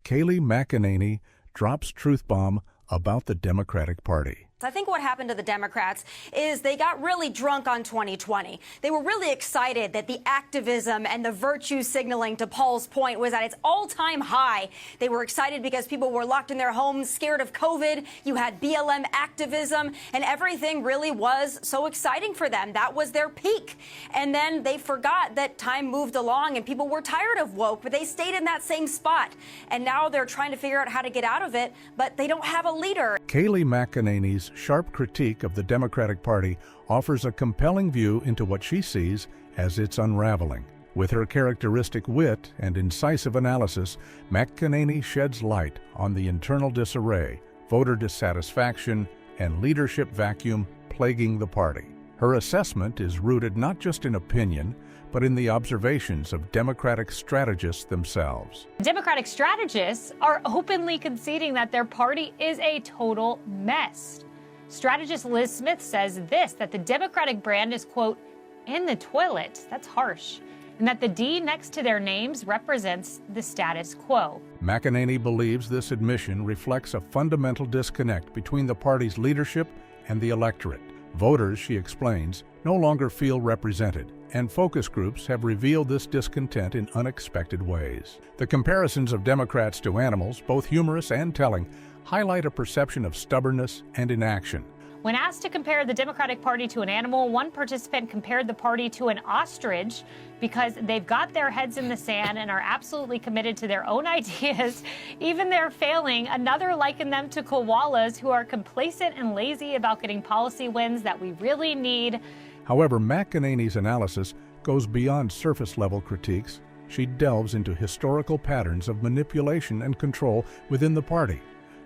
Kayleigh McEnany drops truth bomb about the Democratic Party. I think what happened to the Democrats is they got really drunk on 2020. They were really excited that the activism and the virtue signaling, to Paul's point, was at its all-time high. They were excited because people were locked in their homes, scared of COVID. You had BLM activism, and everything really was so exciting for them. That was their peak. And then they forgot that time moved along and people were tired of woke, but they stayed in that same spot. And now they're trying to figure out how to get out of it, but they don't have a leader. Kayleigh McEnany's sharp critique of the Democratic Party offers a compelling view into what she sees as its unraveling. With her characteristic wit and incisive analysis, McEnany sheds light on the internal disarray, voter dissatisfaction, and leadership vacuum plaguing the party. Her assessment is rooted not just in opinion, but in the observations of Democratic strategists themselves. Democratic strategists are openly conceding that their party is a total mess. Strategist Liz Smith says this, that the Democratic brand is, quote, in the toilet. That's harsh. And that the D next to their names represents the status quo. McEnany believes this admission reflects a fundamental disconnect between the party's leadership and the electorate. Voters, she explains, no longer feel represented, and focus groups have revealed this discontent in unexpected ways. The comparisons of Democrats to animals, both humorous and telling, highlight a perception of stubbornness and inaction. When asked to compare the Democratic Party to an animal, one participant compared the party to an ostrich because they've got their heads in the sand and are absolutely committed to their own ideas. Even they're failing. Another likened them to koalas who are complacent and lazy about getting policy wins that we really need. However, McEnany's analysis goes beyond surface-level critiques. She delves into historical patterns of manipulation and control within the party,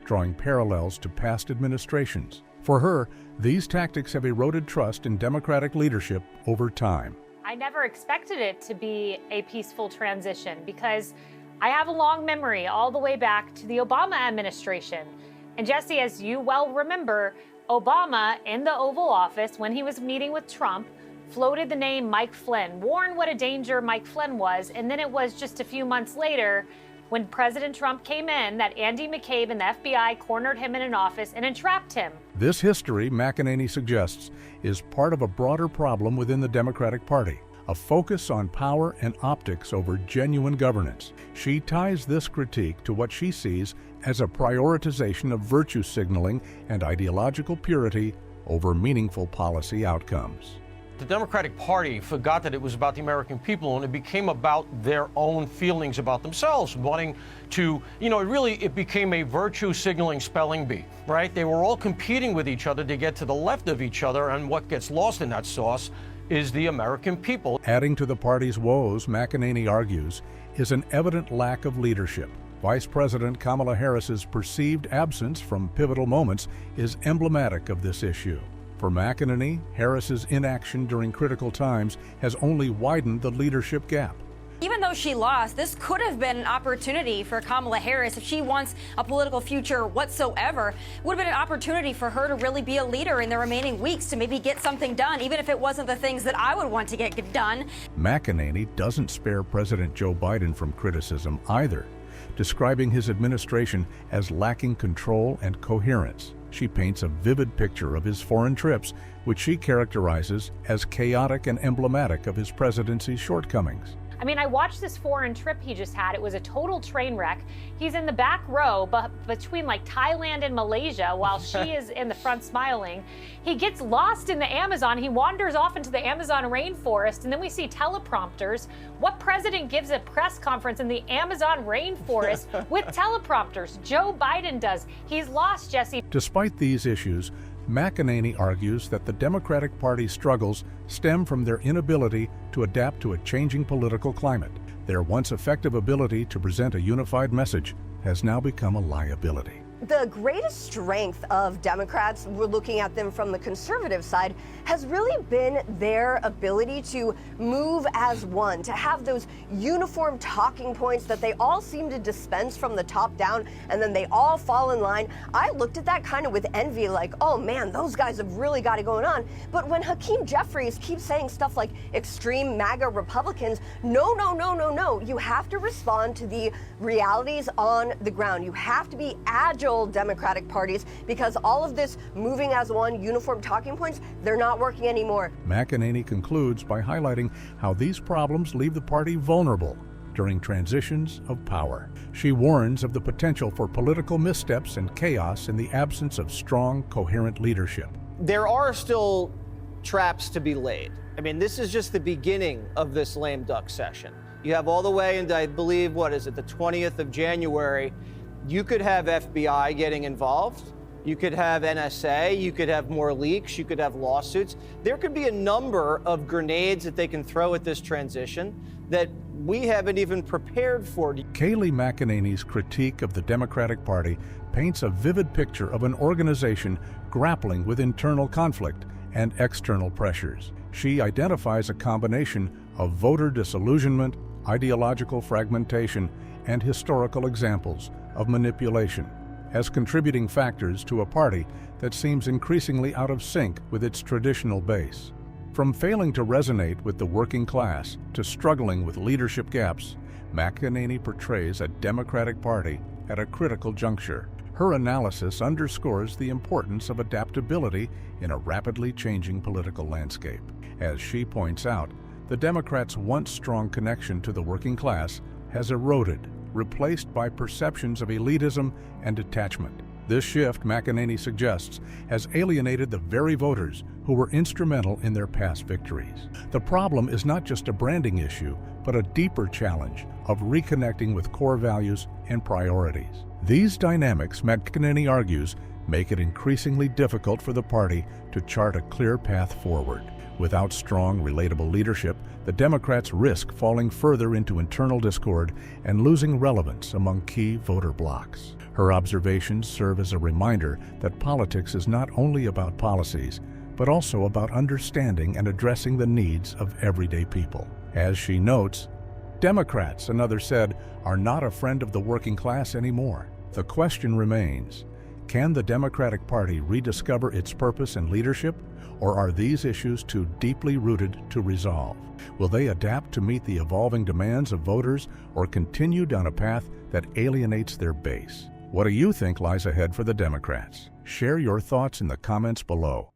drawing parallels to past administrations. For her, these tactics have eroded trust in Democratic leadership over time. I never expected it to be a peaceful transition because I have a long memory all the way back to the Obama administration. And Jesse, as you well remember, Obama in the Oval Office, when he was meeting with Trump, floated the name Mike Flynn, warned what a danger Mike Flynn was, and then it was just a few months later when President Trump came in that Andy McCabe and the FBI cornered him in an office and entrapped him. This history, McEnany suggests, is part of a broader problem within the Democratic Party, a focus on power and optics over genuine governance. She ties this critique to what she sees as a prioritization of virtue signaling and ideological purity over meaningful policy outcomes. The Democratic Party forgot that it was about the American people, and it became about their own feelings about themselves, wanting to, it became a virtue signaling spelling bee, right? They were all competing with each other to get to the left of each other, and what gets lost in that sauce is the American people. Adding to the party's woes, McEnany argues, is an evident lack of leadership. Vice President Kamala Harris's perceived absence from pivotal moments is emblematic of this issue. For McEnany, Harris's inaction during critical times has only widened the leadership gap. Even though she lost, this could have been an opportunity for Kamala Harris. If she wants a political future whatsoever, it would have been an opportunity for her to really be a leader in the remaining weeks to maybe get something done, even if it wasn't the things that I would want to get done. McEnany doesn't spare President Joe Biden from criticism either, describing his administration as lacking control and coherence. She paints a vivid picture of his foreign trips, which she characterizes as chaotic and emblematic of his presidency's shortcomings. I mean, I watched this foreign trip he just had. It was a total train wreck. He's in the back row between like Thailand and Malaysia while she is in the front smiling. He gets lost in the Amazon. He wanders off into the Amazon rainforest, and then we see teleprompters. What president gives a press conference in the Amazon rainforest with teleprompters? Joe Biden does. He's lost, Jesse. Despite these issues, McEnany argues that the Democratic Party's struggles stem from their inability to adapt to a changing political climate. Their once effective ability to present a unified message has now become a liability. the greatest strength of Democrats, we're looking at them from the conservative side, has really been their ability to move as one, to have those uniform talking points that they all seem to dispense from the top down, and then they all fall in line. I looked at that kind of with envy, like, oh man, those guys have really got it going on. But when Hakeem Jeffries keeps saying stuff like extreme MAGA Republicans, no, you have to respond to the realities on the ground. You have to be agile Democratic parties, because all of this moving as one, uniform talking points, they're not working anymore. McEnany concludes by highlighting how these problems leave the party vulnerable during transitions of power. She warns of the potential for political missteps and chaos in the absence of strong, coherent leadership. There are still traps to be laid. I mean, this is just the beginning of this lame duck session. You have all the way into, I believe, what is it, the 20th of January. You could have FBI getting involved. You could have NSA. You could have more leaks. You could have lawsuits. There could be a number of grenades that they can throw at this transition that we haven't even prepared for. Kayleigh McEnany's critique of the Democratic Party paints a vivid picture of an organization grappling with internal conflict and external pressures. She identifies a combination of voter disillusionment, ideological fragmentation, and historical examples of manipulation as contributing factors to a party that seems increasingly out of sync with its traditional base. From failing to resonate with the working class to struggling with leadership gaps, McEnany portrays a Democratic Party at a critical juncture. Her analysis underscores the importance of adaptability in a rapidly changing political landscape. As she points out, the Democrats' once strong connection to the working class has eroded, replaced by perceptions of elitism and detachment. This shift, McEnany suggests, has alienated the very voters who were instrumental in their past victories. The problem is not just a branding issue, but a deeper challenge of reconnecting with core values and priorities. These dynamics, McEnany argues, make it increasingly difficult for the party to chart a clear path forward. Without strong, relatable leadership, the Democrats risk falling further into internal discord and losing relevance among key voter blocs. Her observations serve as a reminder that politics is not only about policies, but also about understanding and addressing the needs of everyday people. As she notes, Democrats, another said, are not a friend of the working class anymore. The question remains, can the Democratic Party rediscover its purpose and leadership, or are these issues too deeply rooted to resolve? Will they adapt to meet the evolving demands of voters or continue down a path that alienates their base? What do you think lies ahead for the Democrats? Share your thoughts in the comments below.